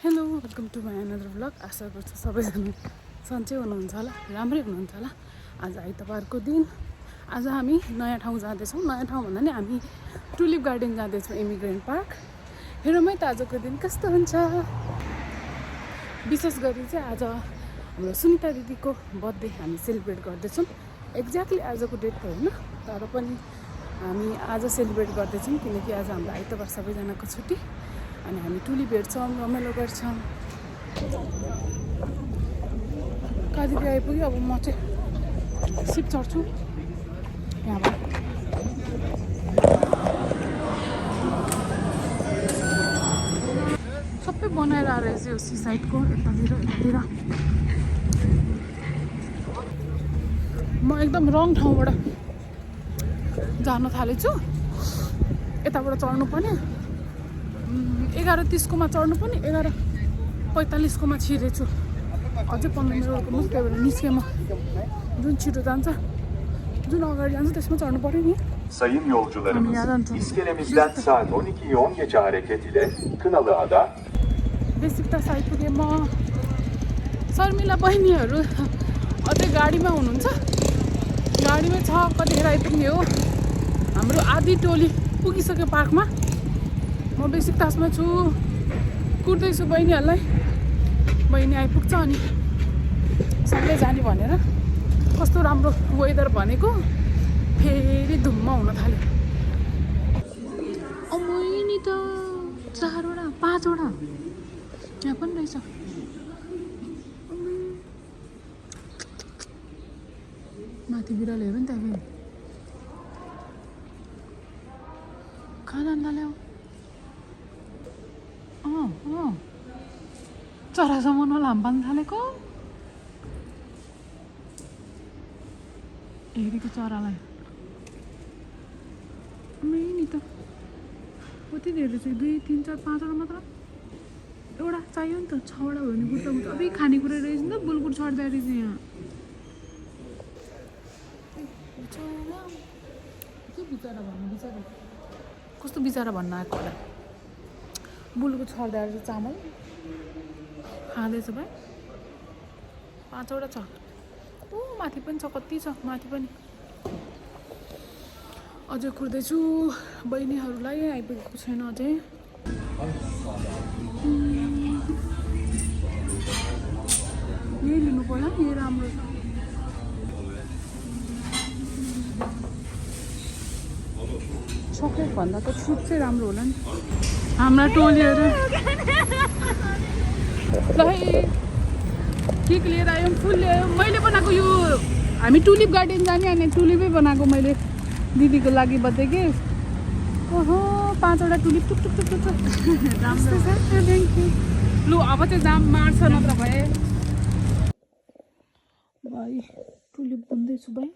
Hello welcome to my another blog. आशा गर्छु सबैजना सन्चै हुनुहुन्छ होला, राम्रै हुनुहुन्छ होला। आज आइतबारको दिन। आज हामी नयाँ ठाउँ जाँदैछौँ। नयाँ ठाउँ भन्दा नि हामी टुलिप गार्डन जाँदैछौँ, इमिग्रेन्ट पार्क। हेरौँ है त आजको दिन कस्तो हुन्छ। विशेष गरी चाहिँ आज हाम्रो सुनिता दिदीको बर्थडे हामी सेलिब्रेट गर्दैछौँ। एक्ज्याक्टली आजको डेट त होइन, तर पनि हामी आज सेलिब्रेट गर्दैछौँ किनकि आज हाम्रो आइतबार सबैजनाको छुट्टी अनि हामी टुलिप हेर्छौँ, रमाइलो गर्छौँ। कतिपय आइपुग्यो। अब म चाहिँ सिप चढ्छु यहाँबाट। सबै बनाएर आएर चाहिँ यो सी साइडको यतातिर म एकदम रङ ठाउँबाट जान थालेछु। यताबाट चढ्नु पर्ने 11:30 चढ्नु पनि 11:45 छिरेछु। अझै 15 मिनटको मुस्किल भएर निस्केँ म। जुन छिटो जान्छ, जुन अगाडि जान्छ त्यसमा चढ्नु पर्यो नि। Sayın yolcularımız, iskelemizden saat 12:10 geçe hareket ile Kınalıada बेसिकतास आइपुगेँ म। शर्मिला बहिनीहरू अझै गाडीमा हुनुहुन्छ। गाडीमै छ, कतिखेर आइपुग्ने हो। हाम्रो आधी टोली पुगिसक्यो पार्कमा। म बेसिकतासमा छु, कुर्दैछु बहिनीहरूलाई। बहिनी आइपुग्छ अनि सँगै जाने भनेर। कस्तो राम्रो वेदर भनेको, फेरि धुम्म हुन थाल्यो। नि त 4वटा 5वटा यहाँ पनि रहेछ। माथि बिरालो हेर्नु नि त। फेरि कहाँ जान्दा ल्याऊ। चरासम्म लाम पार्न थालेको। हेरेको चरालाई नि त कति धेरै चाहिँ 2, 3, 4, 5वटा मात्र। एउटा चाहियो नि त, 6वटा भयो भने गुट्टा गुट्टा। अबै खानेकुरा रहेछ नि त, बुलबुल चढ्दा रहेछ यहाँ। के बिचरा भन्नु, बिचरा कस्तो बिचरा भन्न आएको होला। बुलबुल छर्दा रहेछ चामल खाँदैछ भाइ। 5वटा छ। माथि पनि छ, कति छ माथि पनि। अझै कुर्दैछु। बहिनीहरूलाई आइपुगेको छैन अझै। यही लिनु पर्ला, यही राम्रो छ। चक्लेट भन्दा त फ्रुट चाहिँ राम्रो होला नि। हाम्रा टोलीहरू केक लिएर आयौँ, फुल ल्यायौँ। मैले बनाएको यो हामी टुलिप गार्डन जाने अनि टुलिपै बनाएको मैले दिदीको लागि बर्थडे गिफ्ट। ओहो 5वटा टुलिप टुक टुक टुक टुक। राम्रो छ, थ्याङ्क यू। लु अब चाहिँ दाम मार्छ नत्र भए। भाइ टुलिप बुन्दैछु भाइ।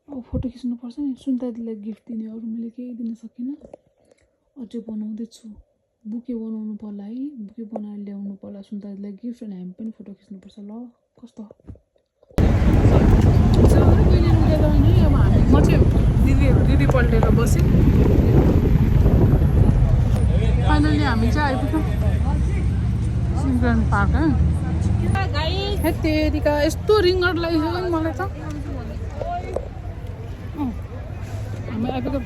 अब फोटो खिच्नुपर्छ नि। सुन्ता दिदीलाई गिफ्ट दिने, अरू मैले केही दिन सकिनँ। अझै बनाउँदैछु। बुके बनाउनु पर्ला है, बुके बनाएर ल्याउनु पर्ला सुन्ता दिदीलाई गिफ्ट। अनि हामी पनि फोटो खिच्नुपर्छ। ल कस्तो म चाहिँ दिदी पल्टेर बसेँ। फाइनली हामी चाहिँ आइपुग्यौँ इमिग्रेन्ट पार्क। है तेरिका यस्तो रिङ्गट लगाइसक्यो नि मलाई त। हामी आइपुग्यौँ।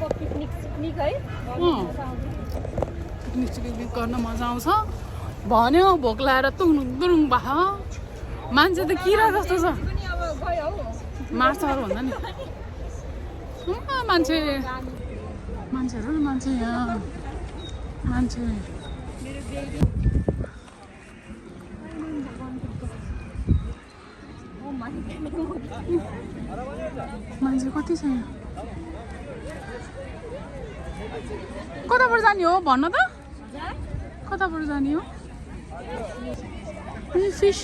पिकनिक गर्न मजा आउँछ भन्यो। भोक लाएर तुङुङ तुरुङ भयो। मान्छे त किरा जस्तो छ। मार्छ अरू भन्दा नि। मान्छेहरू मान्छे यहाँ मान्छे कति छ यहाँ। कताबाट जाने हो भन्न त। कताबाट जाने हो। फिस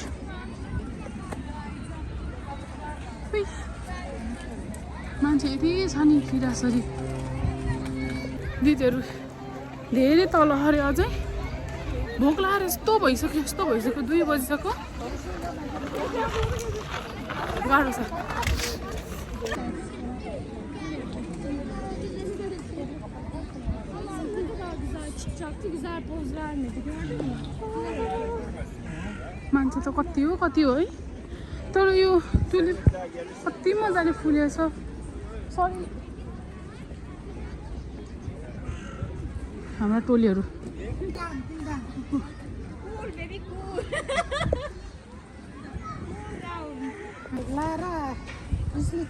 मान्छे यति छ नि किरासरी। दिदीहरू धेरै तल अरे। अझै भोक लाएर यस्तो भइसक्यो 2 बजिसक्यो। गाह्रो छ। मान्छे त कति हो है तर यो टुलिप कति मजाले फुलेछ सरी हाम्रा टोलीहरू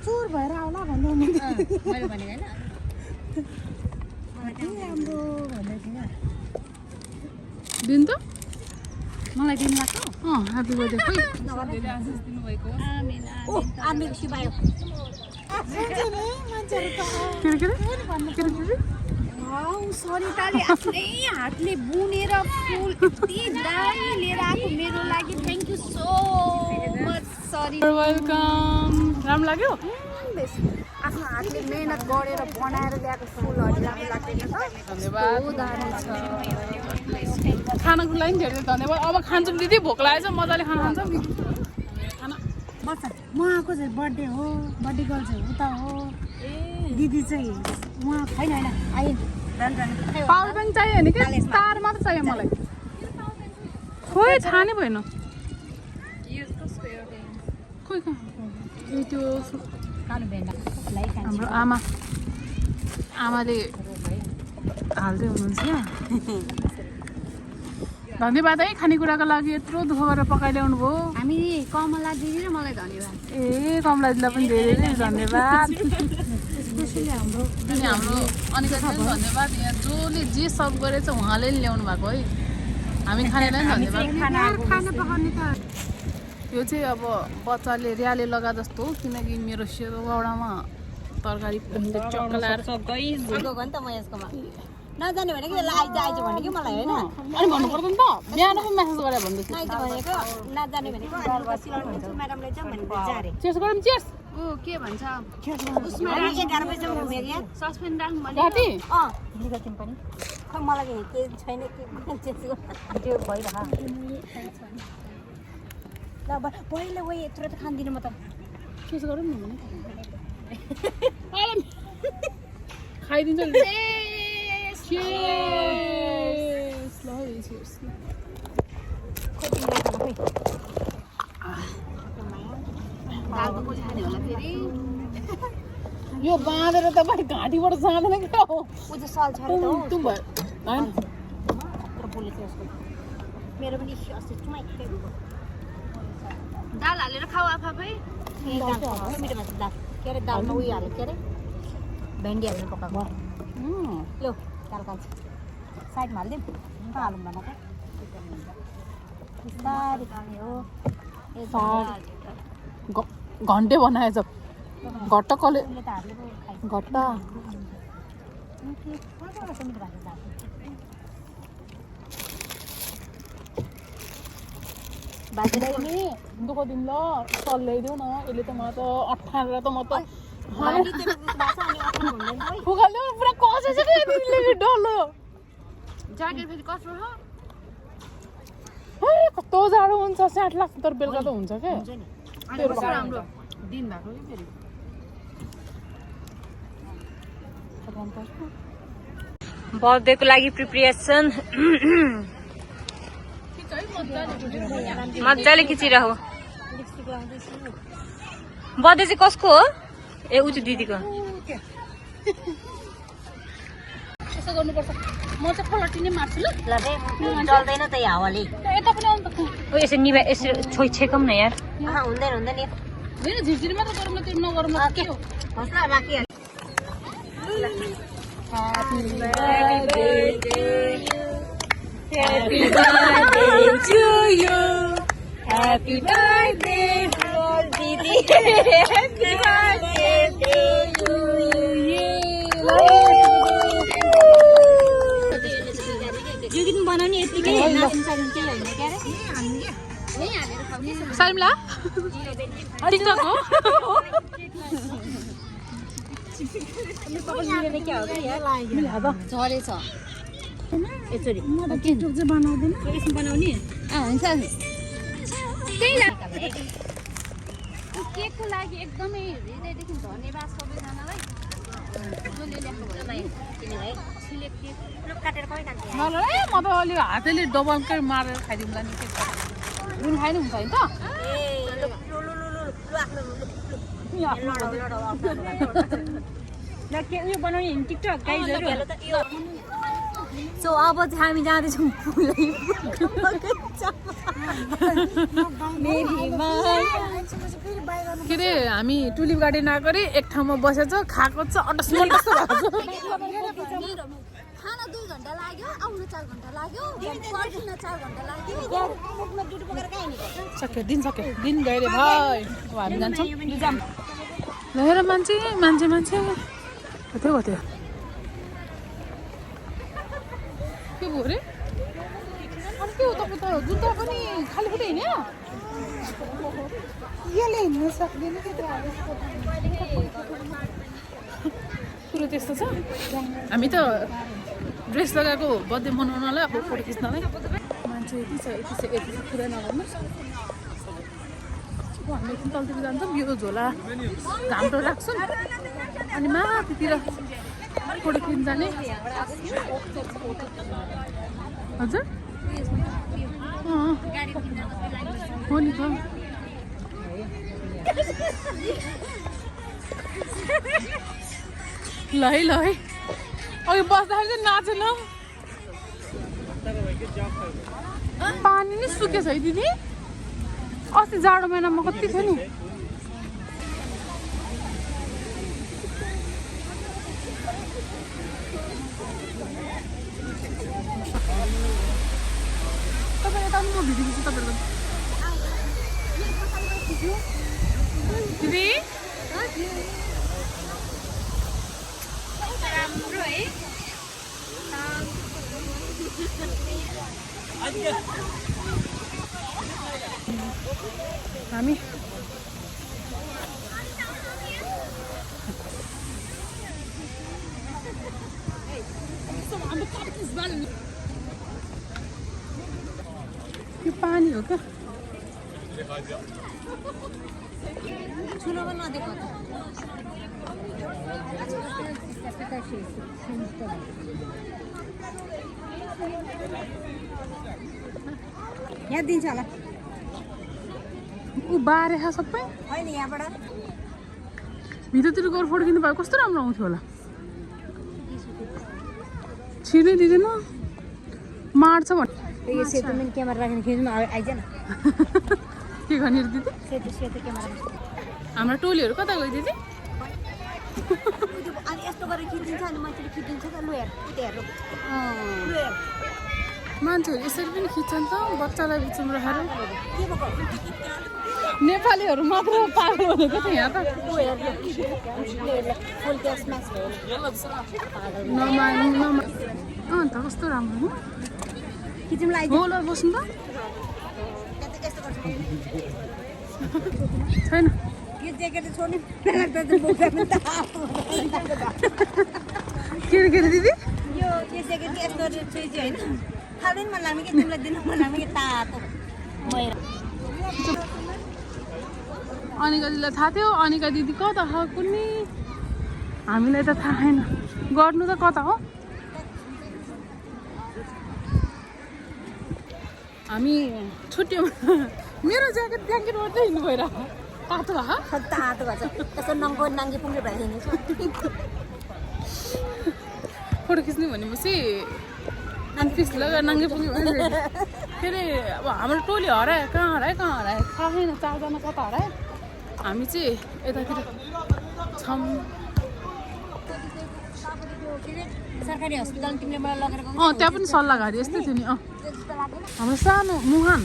चोर भएर आउला भन्नु मैले भनेको होइन राम्रो भन्दै थिएन दिन त मलाई दिन लाग्छ ह्याप्पी बर्थडे खोइ आर्मीको सिपाही सरी ताले आफ्नै हातले बुनेर फुल यति दामी लिएर आएको मेरो लागि thank you so much sorry welcome राम्रो लाग्यो आफ्नो हातले मेहनत गरेर बनाएर ल्याएको फुलहरू राम्रो लाग्दैन धन्यवाद दामी छ खानाको लागि धेरै धन्यवाद अब खान्छौँ दिदी भोक लागेछ मजाले खाना खान्छौँ खाना बस उहाँको चाहिँ बर्थडे हो बर्थडे गर्ल चाहिँ उता हो दिदी चाहिँ उहाँ छैन होइन आइ पावर ब्याङ्क चाहियो भने कि तार मात्र चाहियो मलाई खोइ थाहा नै भएन खोइ कहाँ त्यो कालो भेन्डा हाम्रो आमाले हाल्दै हुनुहुन्छ धन्यवाद है खानेकुराको लागि यत्रो दुःख गरेर पकाइल्याउनु भयो हामी कमला दिदी र मलाई धन्यवाद ए कमला दिदीलाई पनि धेरै धेरै धन्यवाद स्पेसली हाम्रो अनि हाम्रो अनिका दिदीलाई पनि धन्यवाद यहाँ जसले जे सर्भ गरेछ उहाँले नि ल्याउनु भएको है हामी खानेलाई पनि धन्यवाद खाना पकाउने त यो चाहिँ अब बच्चाले र्याले लगा जस्तो हो किनकि मेरो सेरोगाडामा तरकारी चक्लाएर गएको नि त म यसकोमा नजाने भनेको आइज भने कि मलाई होइन अनि भन्नु पर्दैन त बिहान पनि म्यासेज गरेर भन्दैछु आइज भनेको नजाने भनेको म्याडमले जाउँ भनेको जारे चेस गरौँ चेस ऊ के भन्छ उसमा 11 बजे म मेरो यहाँ सस्पेन्ड राख्नु भने राति लिगतिम पनि खै मलाई के छैन के त्यो भइरह ल पहिला वही यत्रो त खान्दिनँ म त चेस गरौँ न भने खाइदिन्छ Cheers! Lovely cheers. यो बाँधेर त भाइ घाँटीबाट जाँदैन क्या हो मेरो पनि दाल हालेर खाऊ आफै मिठो मासु दाल के अरे दालमा उयो हाल्यो के अरे भेन्डी हालेर पकाएको लो दाल कान्छ साइडमा हालिदिउँ कहाँ हालौँ भन त बिस्तारै खाने हो घन्टे बनाएछ घट्टा कसले उसले त हालेको खाइ घट्टा बाजेलाई दुःख दिन ल सल ल्याइदेऊ न यसले त मलाई त 18 त म त फुकाल्यो पुरा कसेछ कि दिदीले डल्लो ज्याकेट फेरि कस्तो हो कस्तो जाडो हुन्छ 60 लाख तर बेलुका त हुन्छ क्या राम्रो दिन भएको कि फेरि बर्थडेको लागि प्रिपरेसन मजाले खिचिरह बर्थडे चाहिँ कसको हो ए उ चाहिँ दिदीको यसो गर्नुपर्छ म चाहिँ पलटिने मार्छु ल चल्दैन त यहाँ हावाले यता पनि आउनु त ओ यसो निभा यसो छेकौँ न यार हुँदैन हुँदैन होइन झिरझिरी मात्र गरौँ न त्यो नगरौँ न के हो हौसला बाँकी Happy birthday to you. Happy birthday, Didi. Happy birthday to you. यो गीत बनाउने यतिकै नाच्नु सक्नु केही होइन क्या अरे साइमला टिकटक हो झरेछ यसरी टिकटक चाहिँ बनाउँदैन यसमा बनाउने हुन्छ त्यही केकको लागि एकदमै हृदयदेखि धन्यवाद सबैजनालाई काटेर कहीँ खान्छ ल ल ए म त अलि हातैले डबलकै मारेर खाइदिउँला नि जुन खाइ हुन्छ होइन त उयो बनाउने टिकटक गाइजहरू सो अब चाहिँ हामी जाँदैछौँ फुलै के अरे हामी टुलिप गार्डन आएको अरे एक ठाउँमा बसेछ खाएको छ अटस्मै कस्तो भएको छ खाना 2 घन्टा लाग्यो आउनु 4 घन्टा लाग्यो फर्किन 4 घन्टा लाग्यो मुखमा डुटी बोकेर कहाँ हिँडेको सक्यो दिन गएर भाइ अब हामी जान्छौँ ल हेर मान्छे कतै कतै के भयो अरे अनि के हो तपाईँ त जुत्ता पनि खाली खुट्टै हिँड्यो यसले हिँड्नु सक्दैन कि कुरो त्यस्तो छ हामी त ड्रेस लगाएको बर्थडे मनाउनलाई अब फोटो खिच्नलाई मान्छे यति छ कुरा नगर्नुहोस् अब हामी एकछिन तलतिर जान्छौँ यो झोला घाम्रो राख्छौँ अनि माथितिर फोटो खिच्न जाने हजुर हो नि त ल है अघि बस्दाखेरि चाहिँ नाचेन पानी नै सुकेछ है दिदी अस्ति जाडो महिनामा कति थियो नि तपाईँ यता म भिडियो खिच्छु तपाईँहरूको दिदी राम्रो है हामी यो पानी हो क्या छुन पनि नदिएको यहाँ दिन्छ होला ऊ बारे खा सबै होइन यहाँबाट भित्रतिर गएर फोटो खिच्नु भयो कस्तो राम्रो आउँथ्यो होला छिर्नै दिँदैन मार्छ भने यो सेतो पनि क्यामेरा राख्ने खिच्नु आइज न के गर्ने रे दिदी सेतो क्यामेरा हाम्रो टोलीहरू कता गयो दिदी अनि यस्तो गरेर खिचिन्छ अनि मान्छेले खिचिन्छ त लु हेर हेर मान्छेहरू यसरी पनि खिच्छन् त बच्चालाई बिचमा राखेर के भएको नेपालीहरू मात्र पागल भनेको थियो यहाँ त फुल ग्यास म्याच भयो अन्त कस्तो राम्रो हो खिचौँला आइज हो ल बस्नु त छैन यो ज्याकेट छोड्ने लाग्दा के अरे दिदी यो ज्याकेट यस्तो चाहिँ होइन खाँदैन मन लाग्ने कि तिमीलाई दिनु मन लाग्ने कि तातो मैरा अनिका दिदीलाई थाहा थियो अनिका दिदी कता हो कुनै हामीलाई त थाहा छैन गर्नु त कता हो हामी छुट्यौँ मेरो ज्याकेट ब्ल्याङ्केट मात्रै हिँड्नु भएर तातो भयो तातो भएछ त्यसो नङ्गो नाङ्गी पुङ्गी भएर हिँडेको फोटो खिच्नु भनेपछि अनफिक्स लगाएर नाङ्गे पुग्यो के अरे अब हाम्रो टोली हरायो कहाँ हरायो थाहा छैन 4 जना कता हरायो हामी चाहिँ यतातिर छौँ सरकारी हस्पिटल तिमीले मलाई लगेर त्यहाँ पनि सल्लाहघारी यस्तै थियो नि हाम्रो सानो मुहान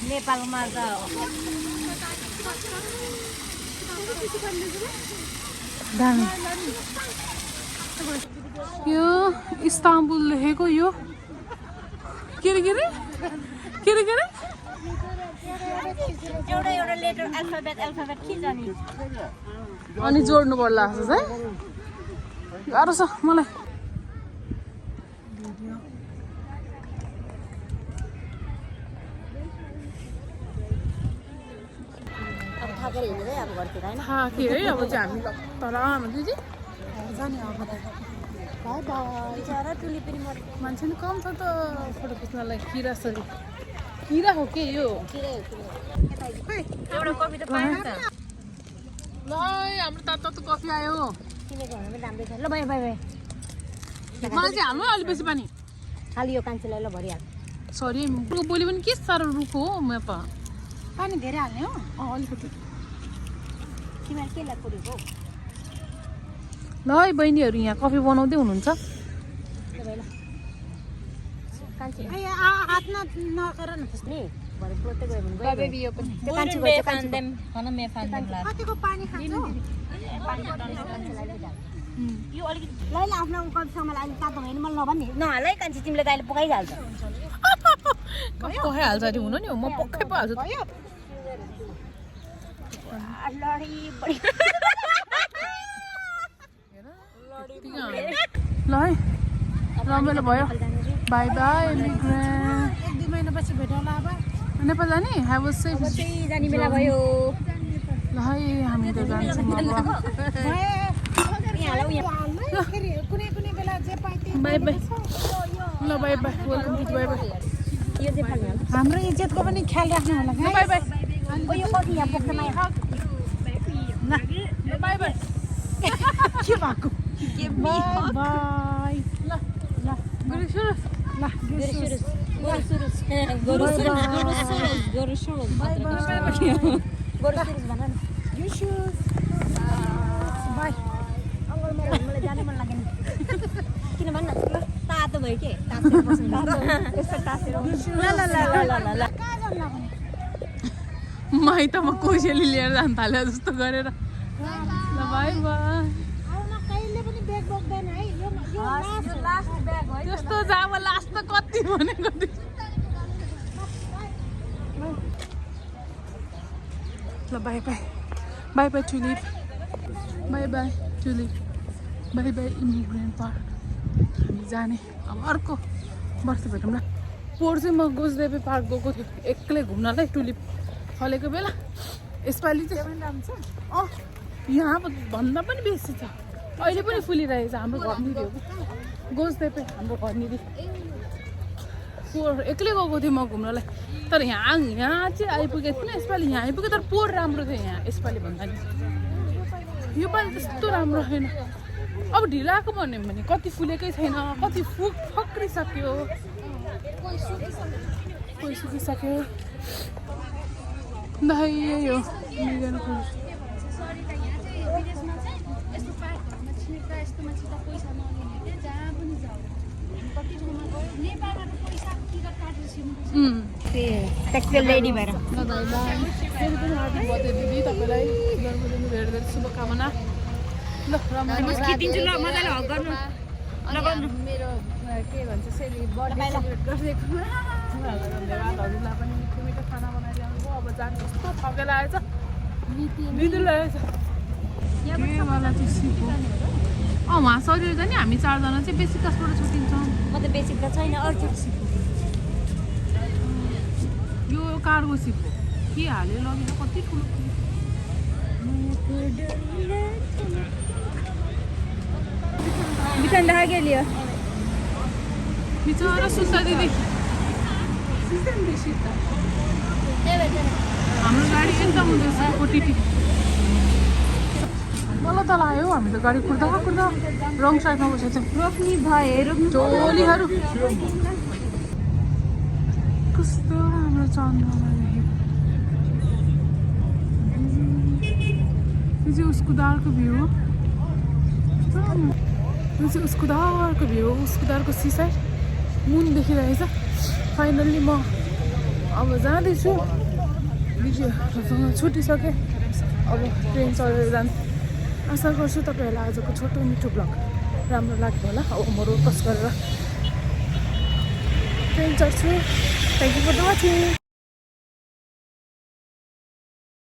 नेपालमा त दामी यो इस्ताम्बुल लेखेको यो के अरे एउटा लेटर अल्फाबेट खिच अनि जोड्नु पर्ला जस्तो है गाह्रो छ मलाई अब थाकेर हिँडेर अब घरतिर होइन थाके है अब चाहिँ हामी तर आमा दिदी जाने अब त बाई बाई चरा टुली पनि मर मान्छे नि कम छ त फोटो खिच्नलाई किरा सरी किरा हो के यो एउटा कफी त पाएन त ल हाम्रो तातो कफी आयो किनेको भने पनि राम्रै छ ल बाई बाई बाई मलाई चाहिँ हाल्नु अलिक बेसी पानी खालि यो कान्छीलाई ल भरिहाल सरी बोली पनि के साह्रो रुखो हो म त पानी धेरै हाल्ने हो अलिकति तिमीहरू केलाई पुरेको हौ ल है बहिनीहरू यहाँ कफी बनाउँदै हुनुहुन्छ ल भाइ ल कान्छी हात नगर न नि भरे प्लोटै गयो भने गयो त्यो कान्छी गयो कतिको पानी खान्छ यो अलिकति ल आफ्नो कफीसँग मलाई अलिक तातो होइन मलाई नभन् नि नहाल है कान्छी तिमीले गाईले पकाइहाल्छ पकाइहाल्छ नि हुनु नि म पक्कै पो हाल्छु ल है रमाइलो भयो बाई बाई इमिग्रेन्ट 1-2 महिनापछि भेटौँला अब नेपाल जाने हाई वाज सेफ जाने बेला भयो ल है हामी त जान्छौँ अब कुनै कुनै बेला जे पाइ बाई बाई ल bye bye welcome to bye bye यो चाहिँ फाल्ने होला हाम्रो इज्जतको पनि ख्याल राख्नु होला ल बाई बाई ओ यो कति यहाँ पोख्नमा बाई बाई के भएको बाई ल ल गुरु सुरु ल बाई मलाई जानु मन लागेन किन भन्न तातो भयो के माइतमा कोसेली लिएर जान थाल्यो जस्तो गरेर ल बाई बाई कहिले पनि ब्याग बोक्दैन है त्यस्तो जाब लास्ट त कति भनेको थियो ल bye by by by tulip by by tulip by by immigrant park हामी जाने अब अर्को वर्ष भेटौँ ल पोहोर चाहिँ म गोजदेवी पार्क गएको थिएँ एक्लै घुम्नलाई टुलिप फलेको बेला यसपालि चाहिँ अँ यहाँ भन्दा पनि बेसी छ अहिले पनि फुलिरहेको छ हाम्रो घरनिर हो गोजदेवी हाम्रो घरनिर पोहोर एक्लै गएको थिएँ म घुम्नलाई तर यहाँ चाहिँ आइपुगेको थिएन यसपालि यहाँ आइपुग्यो तर पोहोर राम्रो थियो यहाँ यसपालि भन्दा नि योपालि त्यस्तो राम्रो छैन अब ढिलो आएको भन्यो भने कति फुलेकै छैन कति फक्रिसक्यो कोही सुकिसक्यो दाइ यही हो टेक्सटाइल रेडी भएर दिदी तपाईँलाई जन्मदिनको धेरै धेरै शुभकामना ल रमाइलो खिचिदिन्छु ल मजाले हक गर्नु मेरो के भन्छ बर्थडे सेलिब्रेट गरिदिएकोमा धन्यवाद हजुरलाई पनि मिठो मिठो खाना बनाइदिनु भयो अब जानु कस्तो थकेर आएछ निदुल आएछ केवाला चाहिँ सिप हो उहाँ शरीर जाने हामी चारजना चाहिँ बेसी क्लासबाट छुट्टिन्छौँ म त बेसिक त छैन अर्को सिप यो कार्गो सिप हो के हाल्यो लगेर कति ठुलो बिचन देखा के लियो बिचरा सुन्दा दिदी हाम्रो गाडी एकदम हुँदैछ ओटिटी बल्ल तल आयो हामी त गाडी कुर्दा कुर्दा रङ साइडमा बसेको थियौँ रोक्नी भयो टोलीहरू कस्तो राम्रो चन्द्रमा यो चाहिँ उस्कुदारको भ्यू हो यो चाहिँ उस्कुदारको भ्यू हो उस्कुदारको सिसा मुन देखिरहेछ फाइनल्ली म अब जाँदैछु भिडियोसँग छुटिसकेँ अब ट्रेन चढेर जान्छ आशा गर्छु तपाईँहरूलाई आजको छोटो मिठो ब्लग राम्रो लाग्यो होला अब म रोड क्रस गरेर ट्रेन चढ्छु थ्याङ्क यू फर वाचिङ